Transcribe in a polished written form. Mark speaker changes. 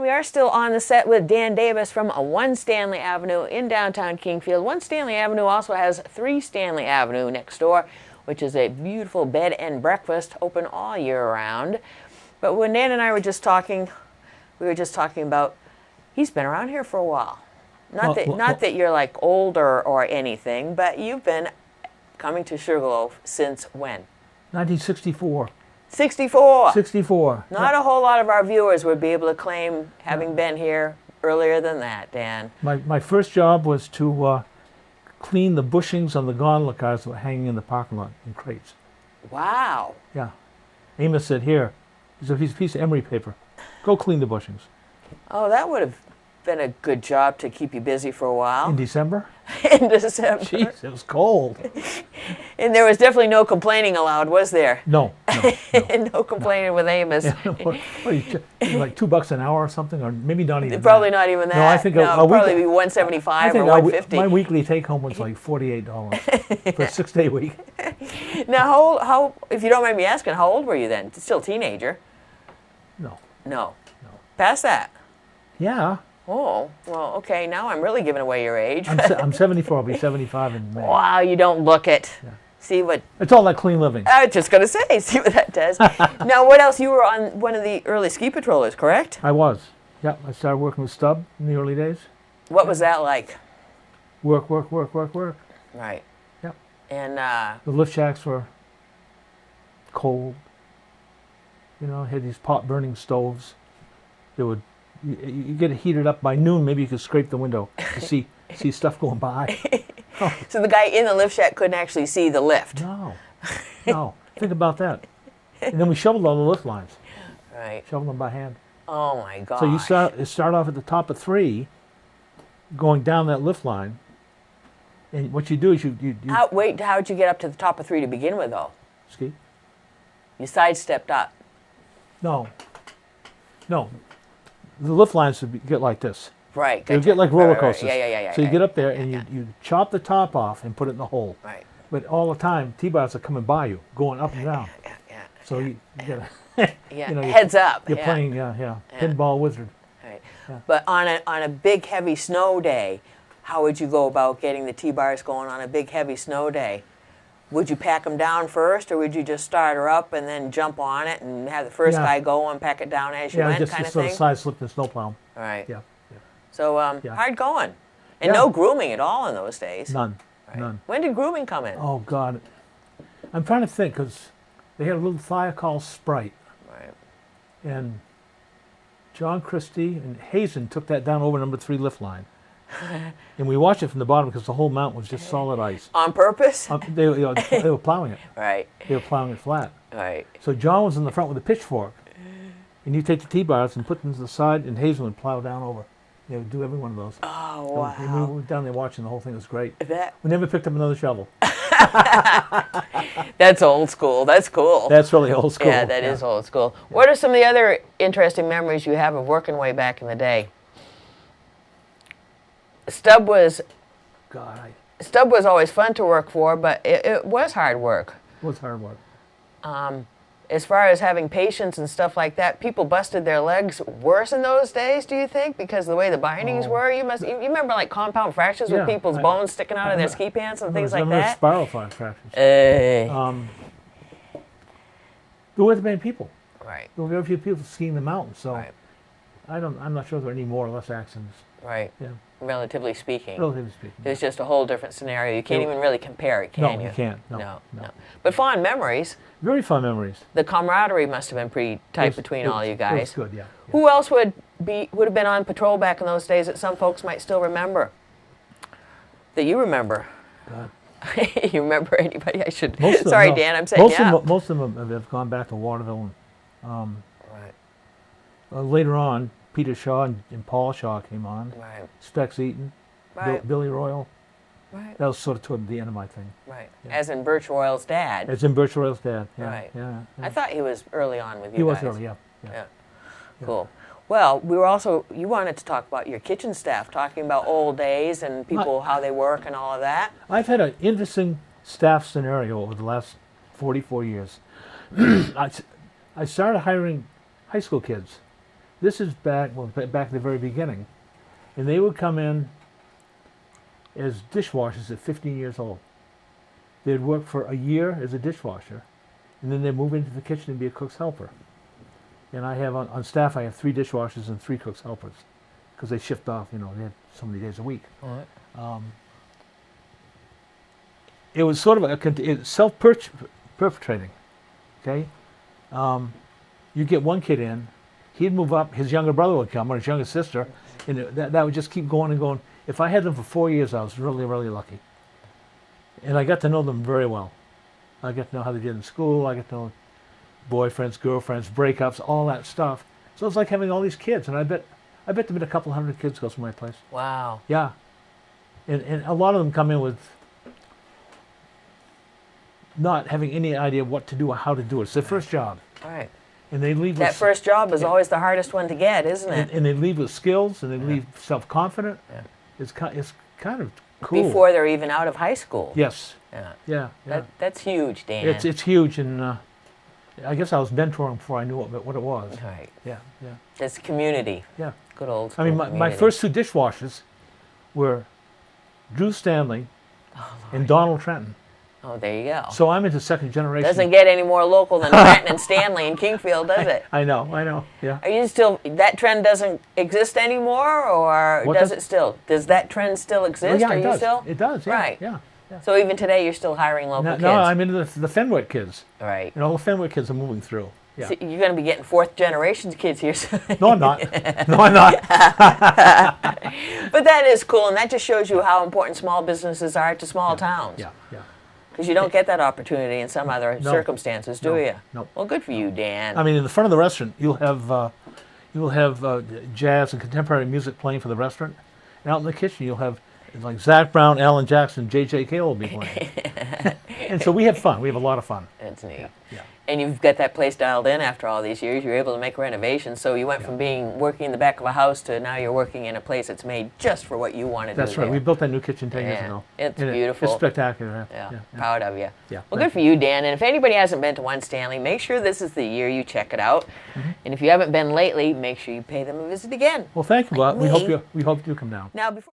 Speaker 1: we are still on the set with Dan Davis from OneStanley Avenue in downtown Kingfield. OneStanley Avenue also has 3 Stanley Avenue next door, which is a beautiful bed and breakfast open all year round. But when Dan and I were just talking, we were just talking about he's been around here for a while. Not that you're like older or anything, but you've been coming to Sugarloaf since when?
Speaker 2: 1964.
Speaker 1: 64.
Speaker 2: 64.
Speaker 1: Not a whole lot of our viewers would be able to claim having been here earlier than that, Dan.
Speaker 2: My first job was to clean the bushings on the gondola cars that were hanging in the parking lot in crates.
Speaker 1: Wow.
Speaker 2: Yeah. Amos said, here, here's a piece of emery paper. Go clean the bushings.
Speaker 1: Oh, that would have been a good job to keep you busy for a while.
Speaker 2: In December?
Speaker 1: In December.
Speaker 2: Jeez, it was cold.
Speaker 1: And there was definitely no complaining allowed, was there?
Speaker 2: No.
Speaker 1: No complaining with Amos.
Speaker 2: Yeah, what like $2 an hour or something, or maybe not even
Speaker 1: Probably
Speaker 2: that.
Speaker 1: not even that.
Speaker 2: No, I think
Speaker 1: probably be $175 or $150.
Speaker 2: My weekly take home was like $48 for a 6-day week.
Speaker 1: Now, how, if you don't mind me asking, how old were you then? Still a teenager?
Speaker 2: No.
Speaker 1: No. Past that?
Speaker 2: Yeah.
Speaker 1: Oh, well, okay, now I'm really giving away your age.
Speaker 2: I'm 74, I'll be 75 in May.
Speaker 1: Wow, you don't look it.
Speaker 2: Yeah.
Speaker 1: See what...
Speaker 2: It's all that clean living.
Speaker 1: I was just going to say, see what that does. Now, what else? You were on one of the early ski patrollers, correct?
Speaker 2: I was. Yeah, I started working with Stubb in the early days.
Speaker 1: What was that like?
Speaker 2: Work, work, work, work, work.
Speaker 1: Right.
Speaker 2: Yep.
Speaker 1: And
Speaker 2: the lift shacks were cold. You know, had these pot burning stoves. They would... You get it heated up by noon, maybe you could scrape the window to see stuff going by. Oh.
Speaker 1: So the guy in the lift shack couldn't actually see the lift?
Speaker 2: No. Think about that. And then we shoveled all the lift lines.
Speaker 1: Right.
Speaker 2: Shoveled them by hand.
Speaker 1: Oh my gosh.
Speaker 2: So you start off at the top of 3, going down that lift line, and what you do is you
Speaker 1: Wait, how'd you get up to the top of 3 to begin with, though?
Speaker 2: ski?
Speaker 1: You sidestepped up.
Speaker 2: No. The lift lines would get like this.
Speaker 1: Right.
Speaker 2: They would get like roller coasters.
Speaker 1: Yeah.
Speaker 2: So you get up there and you chop the top off and put it in the hole.
Speaker 1: Right.
Speaker 2: But all the time, T-bars are coming by you, going up and down.
Speaker 1: Yeah.
Speaker 2: So you get
Speaker 1: heads up.
Speaker 2: You're playing, pinball wizard.
Speaker 1: Right.
Speaker 2: Yeah.
Speaker 1: But on a big heavy snow day, how would you go about getting the T-bars going on a big heavy snow day? Would you pack them down first, or would you just start her up and then jump on it and have the first guy go and pack it down as you went, kind of thing?
Speaker 2: Sort of side slip and snowplow.
Speaker 1: All right.
Speaker 2: Yeah.
Speaker 1: So hard going, and no grooming at all in those days.
Speaker 2: None.
Speaker 1: Right.
Speaker 2: None.
Speaker 1: When did grooming come in?
Speaker 2: Oh God, I'm trying to think because they had a little fire called Sprite.
Speaker 1: Right.
Speaker 2: And John Christie and Hazen took that down over number 3 lift line. And we watched it from the bottom because the whole mountain was just solid ice.
Speaker 1: On purpose?
Speaker 2: They were plowing it.
Speaker 1: Right.
Speaker 2: They were plowing it flat.
Speaker 1: Right.
Speaker 2: So John was in the front with a pitchfork. And you take the T-bars and put them to the side, and Hazen would plow down over. They would do every one of those.
Speaker 1: Oh, wow.
Speaker 2: And we were down there watching the whole thing. It was great. We never picked up another shovel.
Speaker 1: That's old school. That's cool.
Speaker 2: That's really old school.
Speaker 1: Yeah, that is old school. Yeah. What are some of the other interesting memories you have of working way back in the day? Stubb was always fun to work for, but it was hard work.
Speaker 2: It was hard work.
Speaker 1: As far as having patience and stuff like that, people busted their legs worse in those days, do you think? Because of the way the bindings were? You remember like compound fractures with people's bones sticking out of their ski pants and things like that?
Speaker 2: Spiral fractures.
Speaker 1: Hey.
Speaker 2: There weren't many people.
Speaker 1: Right.
Speaker 2: There were very few people skiing the mountains, so
Speaker 1: right.
Speaker 2: I'm not sure there were any more or less accidents.
Speaker 1: Right.
Speaker 2: Yeah.
Speaker 1: Relatively speaking.
Speaker 2: Relatively speaking.
Speaker 1: It's just a whole different scenario. You can't even really compare it, can you?
Speaker 2: No, you can't. No.
Speaker 1: But fond memories.
Speaker 2: Very fond memories.
Speaker 1: The camaraderie must have been pretty tight between all you guys.
Speaker 2: It was good, yeah.
Speaker 1: Who else would have been on patrol back in those days that some folks might still remember? That you remember?
Speaker 2: God.
Speaker 1: You remember anybody? I should. Sorry, Dan. I'm saying
Speaker 2: most of them have gone back to Waterville. And,
Speaker 1: right.
Speaker 2: Later on, Peter Shaw and Paul Shaw came on.
Speaker 1: Right.
Speaker 2: Specs Eaton.
Speaker 1: Right.
Speaker 2: Billy Royal.
Speaker 1: Right.
Speaker 2: That was sort of toward the end of my thing.
Speaker 1: Right.
Speaker 2: Yeah.
Speaker 1: As in Birch Royal's dad.
Speaker 2: As in Birch Royal's dad. Yeah.
Speaker 1: Right.
Speaker 2: Yeah.
Speaker 1: I thought he was early on with you guys.
Speaker 2: He was early. Yeah.
Speaker 1: Cool. Well, we were also, you wanted to talk about your kitchen staff, talking about old days and people, how they work and all of that.
Speaker 2: I've had an interesting staff scenario over the last 44 years. I started hiring high school kids This is back at the very beginning, and they would come in as dishwashers at 15 years old. They'd work for a year as a dishwasher, and then they'd move into the kitchen and be a cook's helper. And I have on staff, I have 3 dishwashers and 3 cook's helpers, because they shift off. You know, they had so many days a week.
Speaker 1: All right.
Speaker 2: It was sort of a self-perpetrating. Okay, you get one kid in, he'd move up, his younger brother would come, or his younger sister, and that would just keep going and going. If I had them for 4 years, I was really, really lucky. And I got to know them very well. I got to know how they did in school. I got to know boyfriends, girlfriends, breakups, all that stuff. So it's like having all these kids, and I bet there've been a couple hundred kids go through my place.
Speaker 1: Wow.
Speaker 2: Yeah, and a lot of them come in with not having any idea what to do or how to do it. It's their first job.
Speaker 1: All right.
Speaker 2: And they leave
Speaker 1: That
Speaker 2: with,
Speaker 1: first job is always the hardest one to get, isn't it?
Speaker 2: and they leave with skills, and they leave self-confident.
Speaker 1: Yeah.
Speaker 2: It's kind of cool.
Speaker 1: Before they're even out of high school.
Speaker 2: Yes.
Speaker 1: Yeah.
Speaker 2: Yeah.
Speaker 1: That's huge, Dan.
Speaker 2: It's huge, and I guess I was mentoring before I knew what it was.
Speaker 1: All right.
Speaker 2: Yeah.
Speaker 1: It's community.
Speaker 2: Yeah.
Speaker 1: Good old
Speaker 2: I
Speaker 1: school
Speaker 2: mean, my
Speaker 1: community.
Speaker 2: first 2 dishwashers were Drew Stanley and Donald Trenton.
Speaker 1: Oh, there you go.
Speaker 2: So I'm into second generation.
Speaker 1: Doesn't get any more local than Trenton and Stanley in Kingfield, does it?
Speaker 2: I know. Yeah.
Speaker 1: Are you still, that trend doesn't exist anymore, or
Speaker 2: What
Speaker 1: does
Speaker 2: does-
Speaker 1: it still? Does that trend still exist?
Speaker 2: yeah,
Speaker 1: Are
Speaker 2: it
Speaker 1: you
Speaker 2: does.
Speaker 1: still?
Speaker 2: It does. Yeah.
Speaker 1: Right.
Speaker 2: Yeah.
Speaker 1: So even today, you're still hiring local
Speaker 2: No,
Speaker 1: kids?
Speaker 2: I'm into the Fenwick kids.
Speaker 1: Right.
Speaker 2: And all the Fenwick kids are moving through. Yeah.
Speaker 1: So you're going to be getting 4th generation kids here soon.
Speaker 2: No, I'm not. No, I'm not.
Speaker 1: But that is cool, and that just shows you how important small businesses are to small towns.
Speaker 2: Yeah.
Speaker 1: Because you don't get that opportunity in some other
Speaker 2: No.
Speaker 1: circumstances, do
Speaker 2: No.
Speaker 1: you?
Speaker 2: No.
Speaker 1: Well, good for you, Dan.
Speaker 2: I mean, in the front of the restaurant, you'll have jazz and contemporary music playing for the restaurant, and out in the kitchen, you'll have like Zach Brown, Alan Jackson, J.J. Cale will be playing. And so we have fun. We have a lot of fun.
Speaker 1: That's neat.
Speaker 2: Yeah.
Speaker 1: And you've got that place dialed in after all these years. You're able to make renovations. So you went from being working in the back of a house to now you're working in a place that's made just for what you want to do.
Speaker 2: That's right.
Speaker 1: there.
Speaker 2: We built that new kitchen 10 years
Speaker 1: Yeah.
Speaker 2: ago.
Speaker 1: It's
Speaker 2: And
Speaker 1: beautiful.
Speaker 2: It's spectacular.
Speaker 1: Yeah,
Speaker 2: Yeah.
Speaker 1: proud of you.
Speaker 2: Yeah,
Speaker 1: Well,
Speaker 2: thank
Speaker 1: good for you, Dan. And if anybody hasn't been to OneStanley, make sure this is the year you check it out. And if you haven't been lately, make sure you pay them a visit again.
Speaker 2: Well, thank you.
Speaker 1: Like
Speaker 2: We
Speaker 1: me.
Speaker 2: hope you come down.
Speaker 1: Now, before